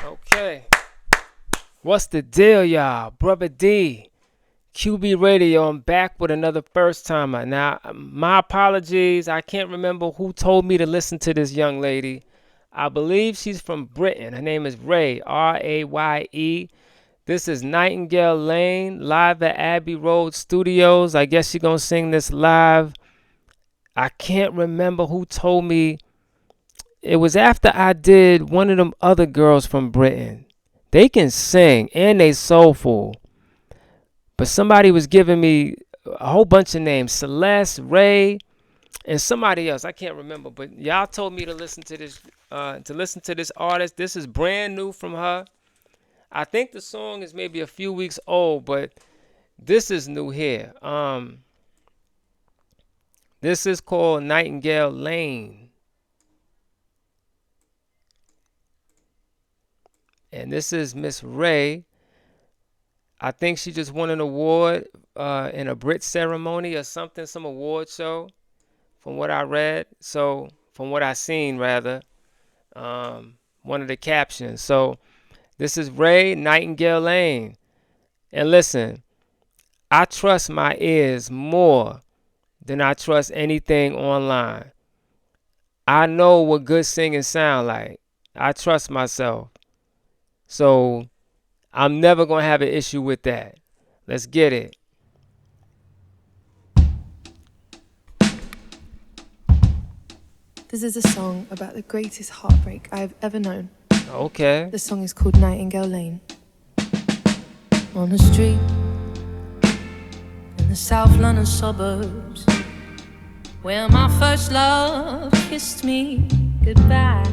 Okay. What's the deal, y'all? Brother D, QB Radio. I'm back with another first timer. Now, my apologies. I can't remember who told me to listen to this young lady. I believe she's from Britain. Her name is Raye, Raye. This is Nightingale Lane, live at Abbey Road Studios. I guess she's going to sing this live. I can't remember who told me. It was after I did one of them other girls from Britain. They can sing and they soulful. But somebody was giving me a whole bunch of names. Celeste, Raye, and somebody else. I can't remember. But y'all told me to listen to this artist. This is brand new from her. I think the song is maybe a few weeks old, but this is new here. This is called Nightingale Lane. And this is Miss Raye. I think she just won an award in a Brit ceremony or something, some award show, from what I read. So, from what I seen, rather, one of the captions. So, this is Raye, Nightingale Lane. And listen, I trust my ears more than I trust anything online. I know what good singing sound like. I trust myself. So I'm never going to have an issue with that. Let's get it. This is a song about the greatest heartbreak I have ever known. Okay. The song is called Nightingale Lane. On the street in the South London suburbs, where my first love kissed me goodbye.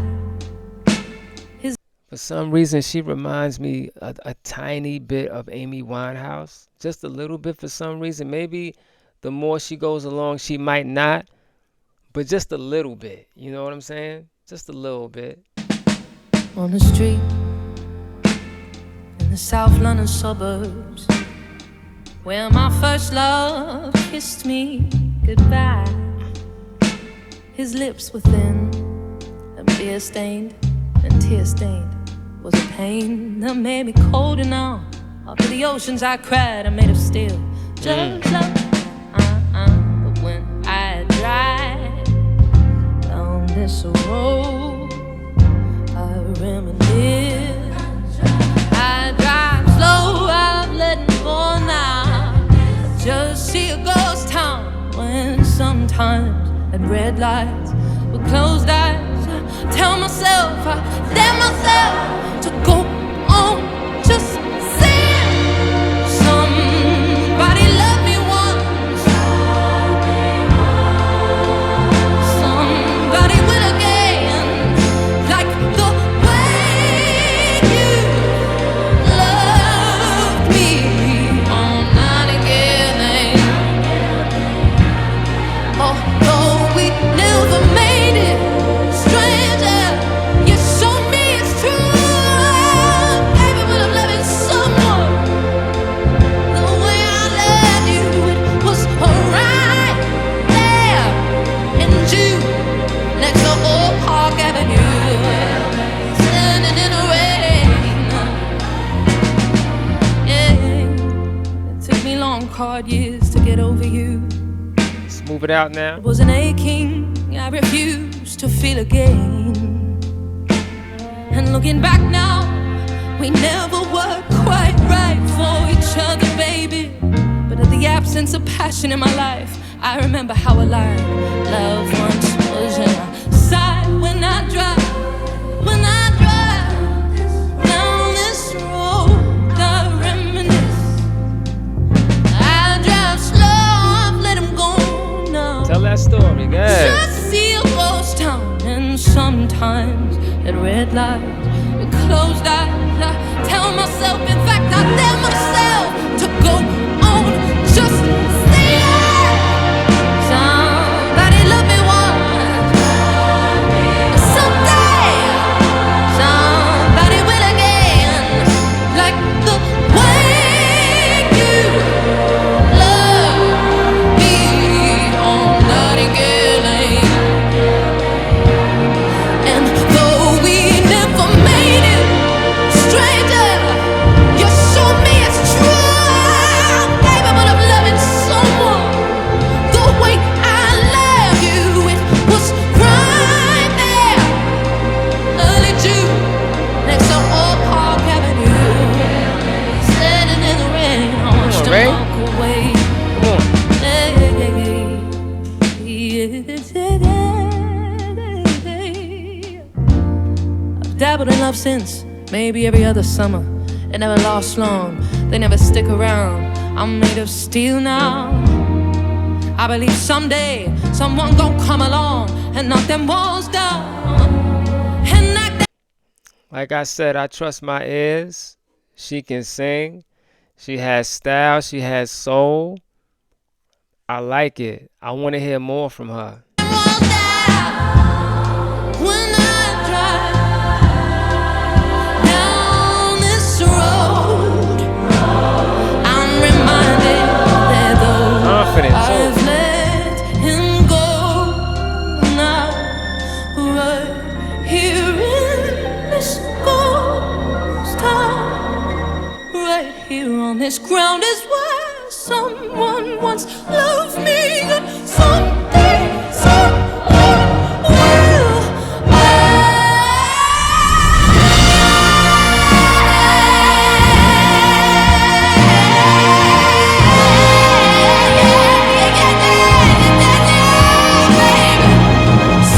For some reason, she reminds me a tiny bit of Amy Winehouse. Just a little bit for some reason. Maybe the more she goes along, she might not. But just a little bit. You know what I'm saying? Just a little bit. On the street in the South London suburbs, where my first love kissed me goodbye. His lips were thin and beer-stained and tear-stained. Was a pain that made me cold and numb. After the oceans I cried are made of steel. Just love, but when I drive down this road, I reminisce. I drive slow, I'm letting go now. Just see a ghost town when sometimes at red lights with closed eyes. Tell myself, I dare myself to go on, just saying. Somebody loved me once, somebody will again, like the way you loved me on Nightingale Lane. Although we never made it, hard years to get over you. Let's move it out now. It was an aching I refused to feel again. And looking back now, we never were quite right for each other, baby. But in the absence of passion in my life, I remember how alive love once was. And I sigh when I drive down this road. I reminisce. Tell that story, guys. Just see a ghost town, and sometimes at red lights with closed eyes, I tell myself, in fact, I dare myself to go on, just say it. Somebody love me once, someday somebody will again, like the way you love me on Nightingale Lane. And though we never made it, dabbled in love since maybe every other summer. It never lasts long, they never stick around. I'm made of steel now. I believe someday someone gon' come along and knock them walls down. And knock them. Like I said, I trust my ears. She can sing. She has style. She has soul. I like it. I want to hear more from her. Walls down. When I drive down this road, I'm reminded that though Confident I've too. let him go now, right here in this ghost town, right here on this ground is where someone once loved me. And someday someone will.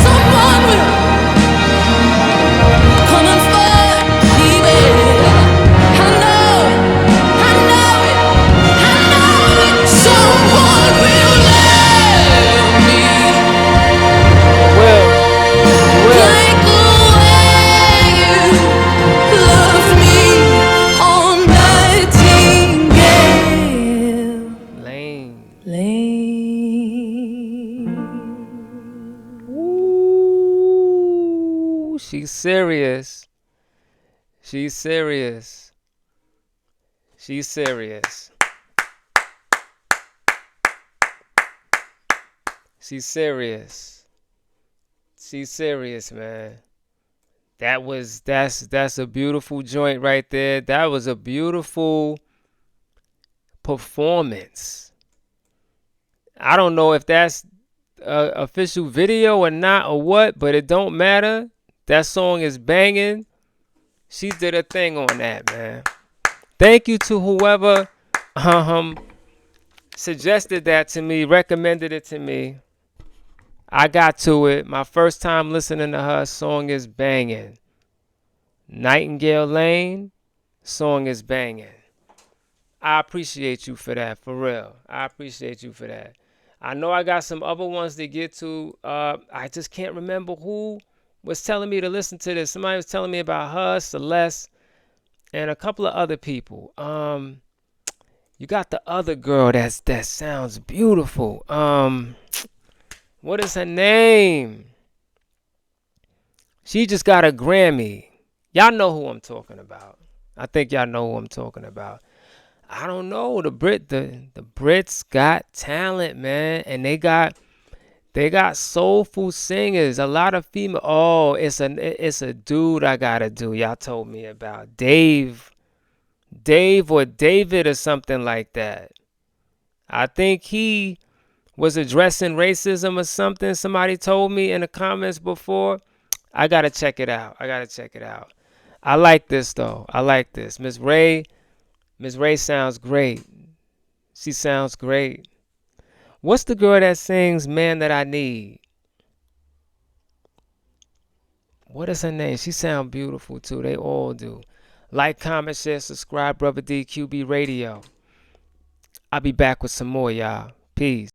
Someone will come and find me, baby. I know it, I know it, I know it. Someone will love me Will. Will. like the way you loved me on Nightingale Lane. Lane. Ooh, she's serious. She's serious. She's serious. She's serious. She's serious, man. That's a beautiful joint right there. That was a beautiful performance. I don't know if that's a official video or not or what, but it don't matter. That song is banging. She did a thing on that, man. Thank you to whoever um suggested that to me, recommended it to me. I got to it. My first time listening to her song is banging. Nightingale Lane song is banging. I appreciate you for that, for real. I appreciate you for that. I know I got some other ones to get to. I just can't remember who was telling me to listen to this. Somebody was telling me about her, Celeste, and a couple of other people. You got the other girl that sounds beautiful. What is her name? She just got a Grammy. Y'all know who I'm talking about. I think y'all know who I'm talking about. I don't know. The Brits got talent, man, and they got soulful singers. A lot of female. Oh, it's a dude I gotta do. Y'all told me about Dave or David or something like that. I think he was addressing racism or something. Somebody told me in the comments before. I gotta check it out. I gotta check it out. I like this though. I like this. Miss Raye. Miss Raye sounds great. She sounds great. What's the girl that sings "Man That I Need"? What is her name? She sounds beautiful too. They all do. Like, comment, share, subscribe, Brother DQB Radio. I'll be back with some more, y'all. Peace.